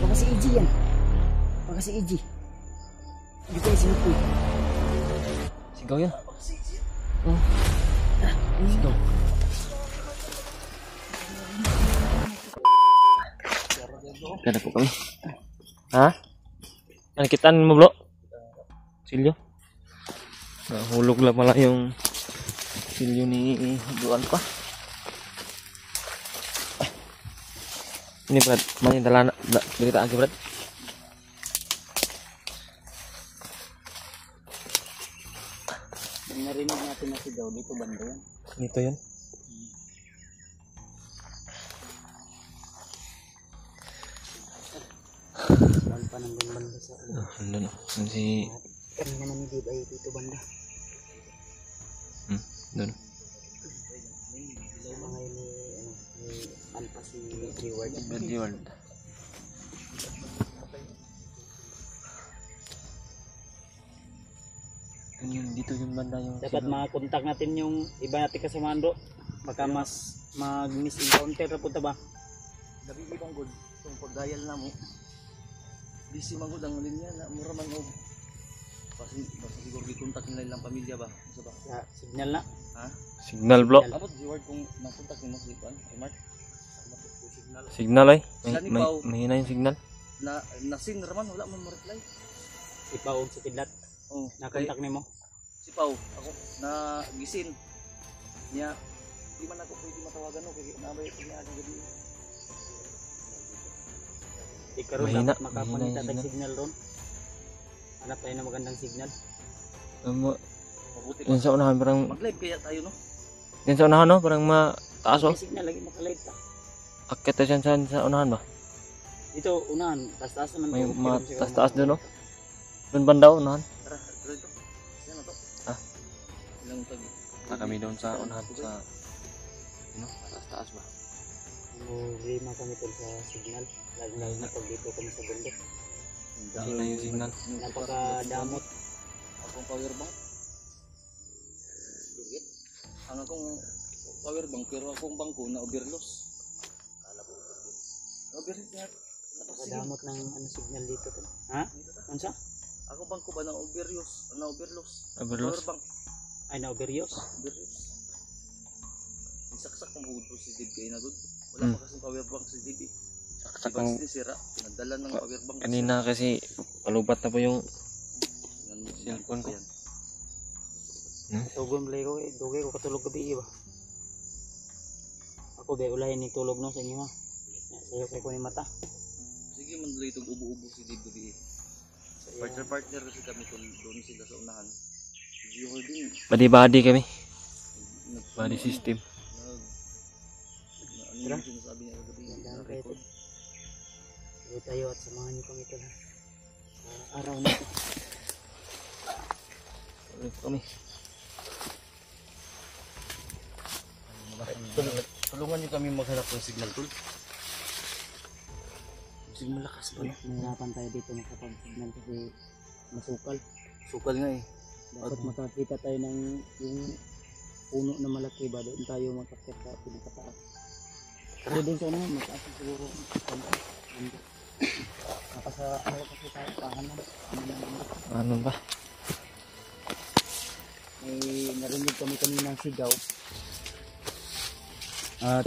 Baka si EG yan. Baka si EG. Hindi tayo sinupoy. Sigaw yan. Oh. Sigaw. Ganda po kami. Ha? Nakitaan mo bro? Silyo? Nahulog lang pala yung silyo ni Duan pa. Ini Brad, mana yang telah berita lagi Brad? Narinig natin na sigaw dito banda yan. Dito yun. Saan pa nang banda sa Ano si kanina naman hindi ba dito banda? doon. Mga ini ni Alpha si Reward. Reward. Dito yung banda yung Dapat makakontak natin yung iba natin kasamahan bro. Baka mas mag-miss encounter na punta ba? Labi ibang good. Kung pag-dial na mo, busy man good ang linya na mura man og. Basta siguro i-contact nila ilang pamilya ba? Isa ba? Sa signal na. Ha? signal bro. Abot si Ward kung nakontak mo si Juan, Mark. Signal. Signal ay. Sila ni Pao. Mahina yung signal. Nasin raman wala man mo reply. Ipaog si Kidlat. Oh, Nakontak nimo. si Pao ako na gisin niya di man ako pwede matawagan no kay nabay ko niya ang gabi. Ikaroon Mahina, dapat makapunta mahina tag yung signal ron. Hanap tayo ng magandang signal. Mabuti Yan sa unahan parang mag-live kaya tayo no. yan sa unahan no parang mataas oh. May signal lagi makalive pa. Akit na siya sa unahan ba? Dito unahan, taas-taas naman. May to. taas-taas doon no. Doon banda unahan. Tara, dito. Yan na to. Ah. Ilang tag. Na kami doon sa unahan sa taas ba? Lima kami tol sa signal. Lalo na pag dito kami sa bundok. Mahina yung signal. Napakadamot. Akong power bank. Dugit. Ang akong power bank pero akong bangko na overloss. Kala ko overloss nga. Napakadamot ng signal dito tol. Ha? Ano sa? Ako bangko ba na overloss? Na overloss. Overloss? Power bank. Ay na overuse. Overloss. Isaksak ng hudo si Dib kay na good. Wala pa kasing power bank si Dib. Saksak Ibang ng sira. Nagdala ng power bank. kanina kasi palubat na po yung Cellphone cellphone ko. Tugon blay ko dugay ko katulog gabi ba. Ako ba ulahin ni tulog no sa inyo ha. Sayo kay ko ni mata. Sige man dali itong ubo-ubo si Dib gabi. Partner kasi kami doon sila sa unahan. Siguro din. Body kami. Body system. Ano yung sinasabi niya gabi? Record. Tuloy tayo at samahan niyo kami tol ha. Sa araw na ito. Ulit kami. Tulungan niyo kami maghanap ng signal tool. Sige malakas pa no. Mahirapan tayo dito makapag-signal kasi masukal. Sukal nga eh. Dapat makakita tayo ng yung puno na malaki ba doon tayo makakita sa pinakataas. Pero doon sa ano, mataas na siguro. Sa ano kasi tayo, pahanan. Ano ba? May narinig kami kaninang sigaw. At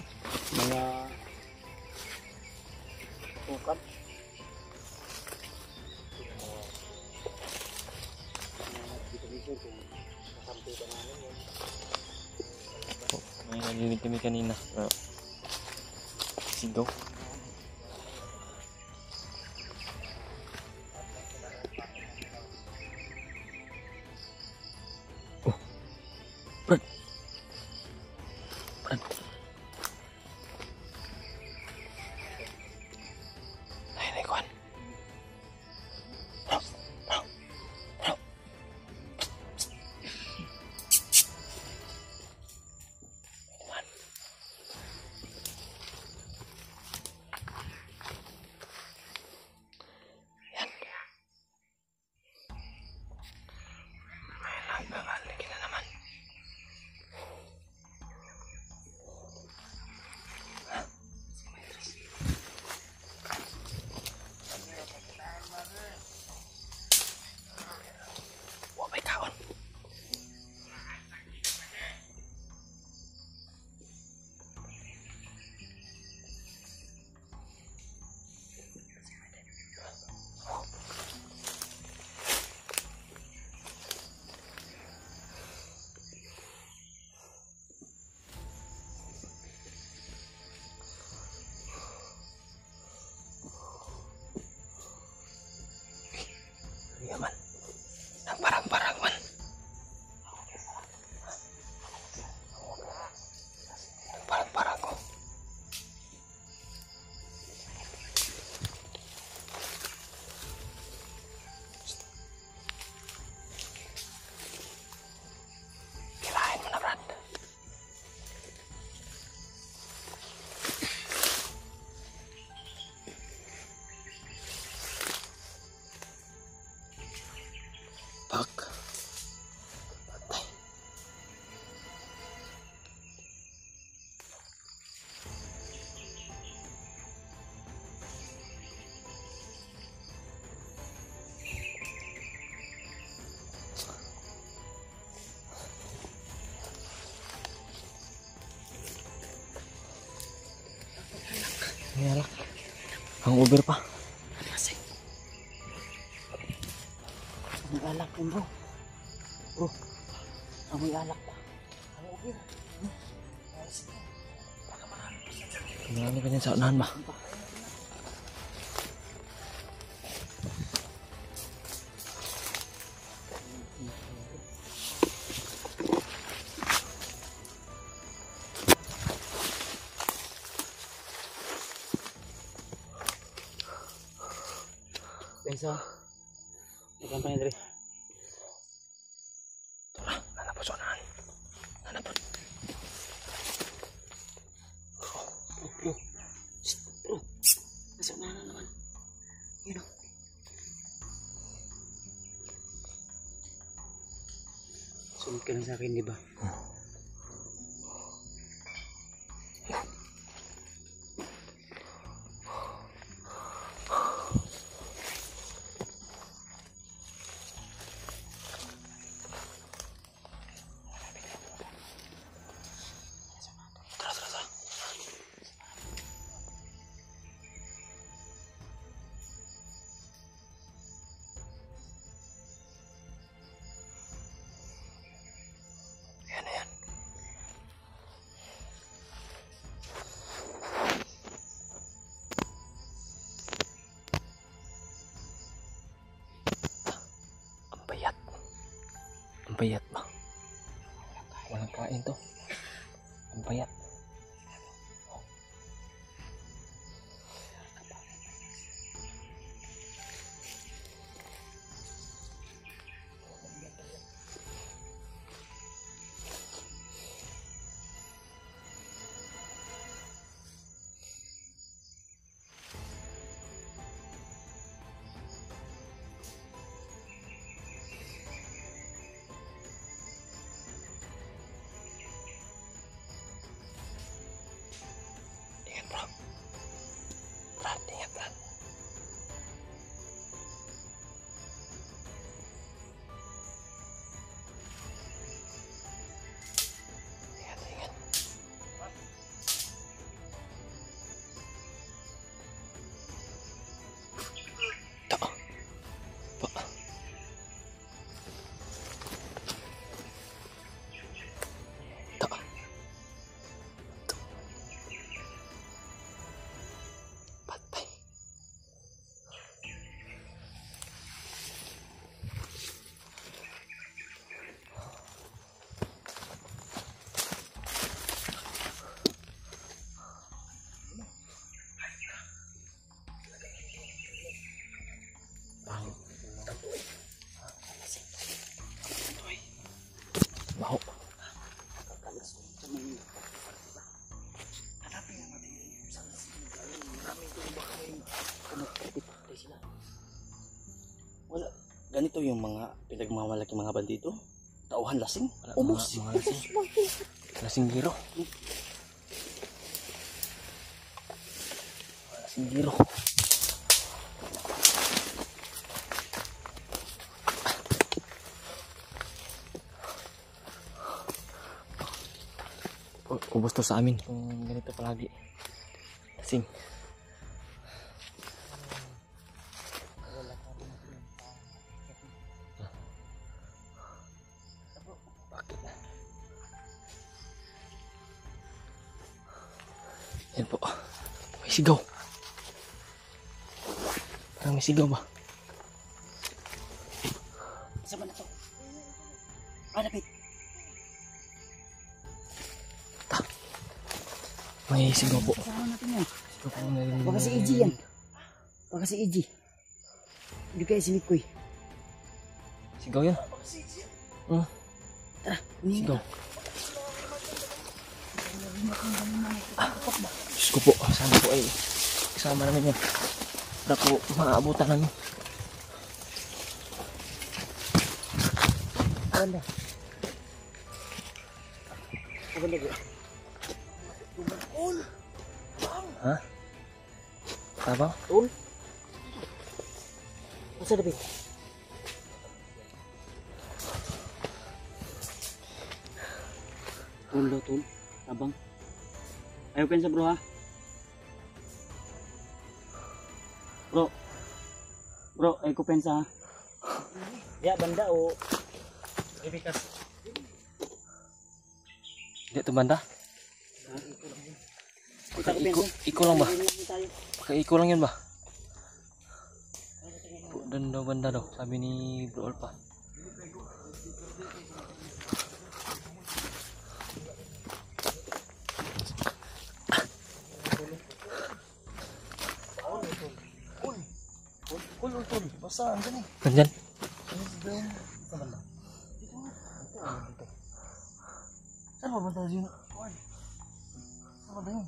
mga tukap. May narinig kami kanina. Sigaw. Oh. Brad. Ay, naikuan. Hangover pa. Kasi. Ang alak yun bro. Bro. Amoy alak pa. Hangover. Marami ka dyan sa unahan ba? Pensa. Ikan pa niya dali. Tara, nanapos sa unahan. Nanapos. Bro. Shh, bro. Nasa unahan naman. Yun o. Sunod ka lang sa akin, di ba? Ayan, ayan. Ang payat. Ang payat ba? Walang kain to. Ang payat. Ingat bro. Brad, ingat Brad. Ingat, ingat. Tak. Pak. Tak. Patay. Baho. Wala. Ganito yung mga pinagmamalaki mga bandito. Tauhan lasing. Wala, Ubus. mga lasing. Lasing giro. Lasing giro. Ubus to sa amin kung ganito palagi. Lasing. Yan po. May sigaw. Parang may sigaw ba? Saan ba na to? Ah, lapit. May sigaw po. Kasama natin yan. Sigaw po na rin. Baka si EG yan. Baka si EG. Hindi kaya si Mikoy. Sigaw yan. Tara, humingi Sigaw. ka. Diyos ko po. Sana po ay kasama namin yan. Para po maabutan namin. Maganda. Maganda ba? Ha? Tabang? Tol? Masa na ba? Tol daw, tol. Tabang. Ayaw pensa bro ha? Bro. Bro, ay kupensa. Ya, banda o. Ibikas. Di ito banda. Iko lang ba? Iko lang yun ba? Dan daw banda daw, sabi ni Bro Alpa. Tol. Basta, andyan eh. Nandyan? Sa banda. Dito. Saan ba banda yun? Saan ba yun?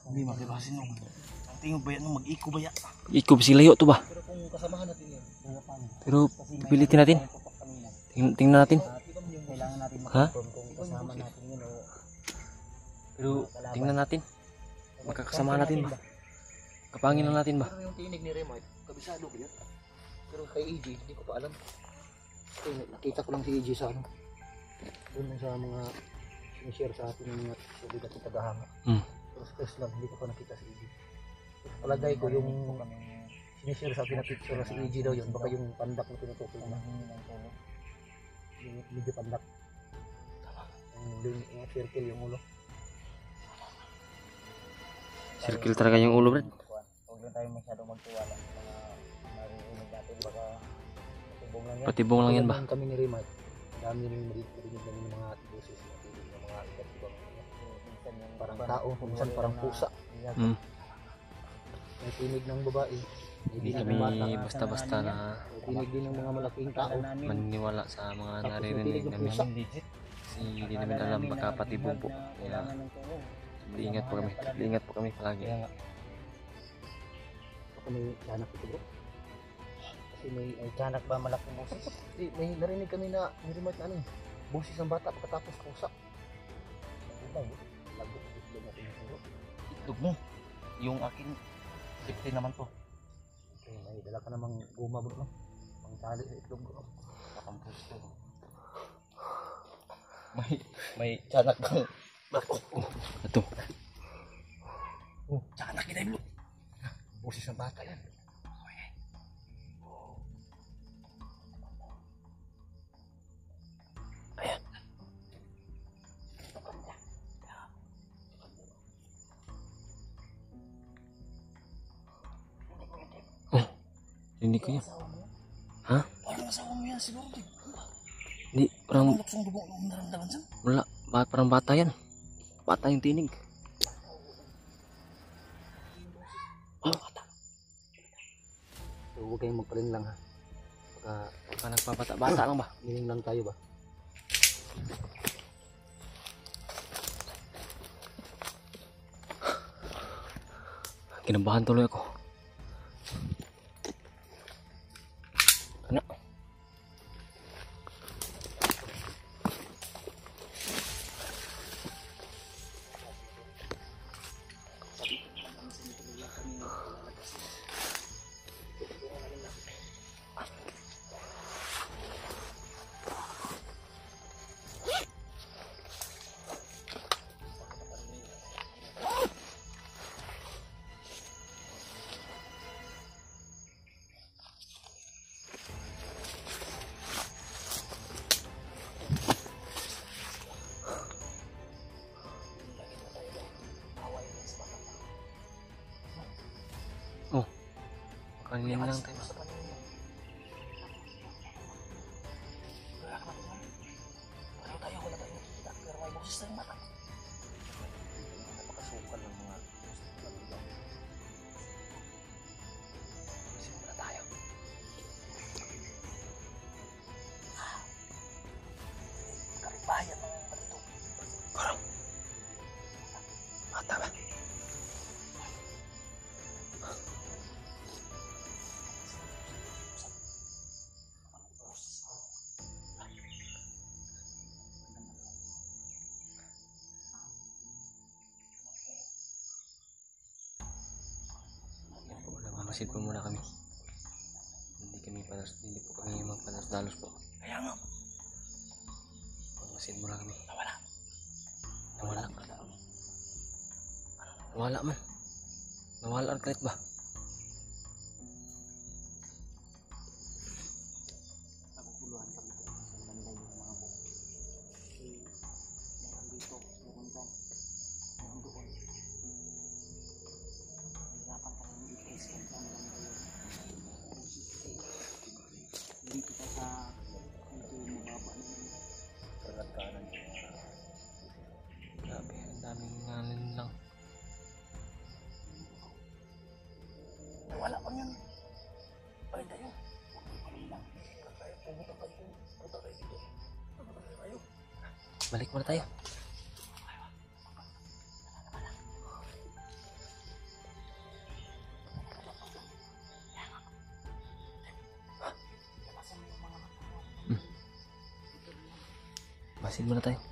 Hindi makibasin nung. Ang tingin ba yan nung mag-iko ba yan? Iko si layo to ba? Pero kung kasamahan natin yan. Pero pilitin natin. Tingnan natin. Kailangan natin Ha? kung kasama natin yun o. Pero tingnan natin. Magkakasama natin ba? Kapangin lang natin ba? Pero yung tinig ni Remite, kabisado ba yan? Pero kay AJ, hindi ko pa alam. Kasi nakita ko lang si AJ sa ano. Doon lang sa mga sinishare sa atin ng mga sulit at tagahanga. Pero stress lang, hindi ko pa nakita si AJ. Palagay ko yung sinishare sa atin na picture na si AJ daw yun, baka yung pandak na tinutukoy na. Yung medyo pandak. Yung circle yung ulo. Circle talaga yung ulo, Brad. Huwag lang tayo masyadong magtiwala sa mga maririnig natin. Baka patibong lang yan. Patibong lang yan ba? Kami ni Remite, dami rin marinig namin ng mga boses ng mga iba't ibang parang tao, minsan parang pusa. May tinig ng babae. Hindi kami basta-basta na May tinig din ng mga malaking tao. maniniwala sa mga naririnig namin. Kasi hindi namin alam baka patibong po. Kaya iingat po kami. Iingat po kami palagi. Baka may tiyanak ito bro. Kasi may Tiyanak ba malaking boses? may narinig kami na ni Remite na ano eh. Boses ng bata pagkatapos pusa. Lagot itlog natin ito bro. Itlog mo. Yung akin, safety naman to. Okay, may dala ka namang guma bro no? Pang tali sa itlog bro. Pakampus to. May tiyanak bang Ito. Oh, tiyanak kita bro. Boses ng bata yan. Ayan. Oh, hindi ko yun. Ha? Parang asawa mo yan siguro. Hindi, parang Luksong dugo ang naramdaman dyan. wala. Parang bata yan. Bata yung tinig. Oh, bata. So, huwag kayong magpaling lang ha. Baka nagpabata-bata lang ba? Mining lang tayo ba? Kinabahan tuloy ako. Ano? Kanina lang tayo. Wala tayo nakikita. Pero may boses tayong mata. Napakasukal ng mga Simula tayo. karibayan ng malito. Parang bata ba? Mamasid po muna kami. Hindi po kami magpanas-dalos po. Kaya nga. Mamasid muna kami. Nawala. Nawala. Nawala man. Nawala ang kahit ba? Naguguluhan kami doon sa banda yung mga buko. Kasi meron dito, meron dyan, meron doon. Hirapan kami i-test yan sa banda yun. Kasi hindi kita sa medyo mababa na yun. Kanan. Grabe, ang daming nganin lang. Wala pa yun. Balik tayo. Pumunta kayo dito. Balik muna tayo. Basin muna tayo.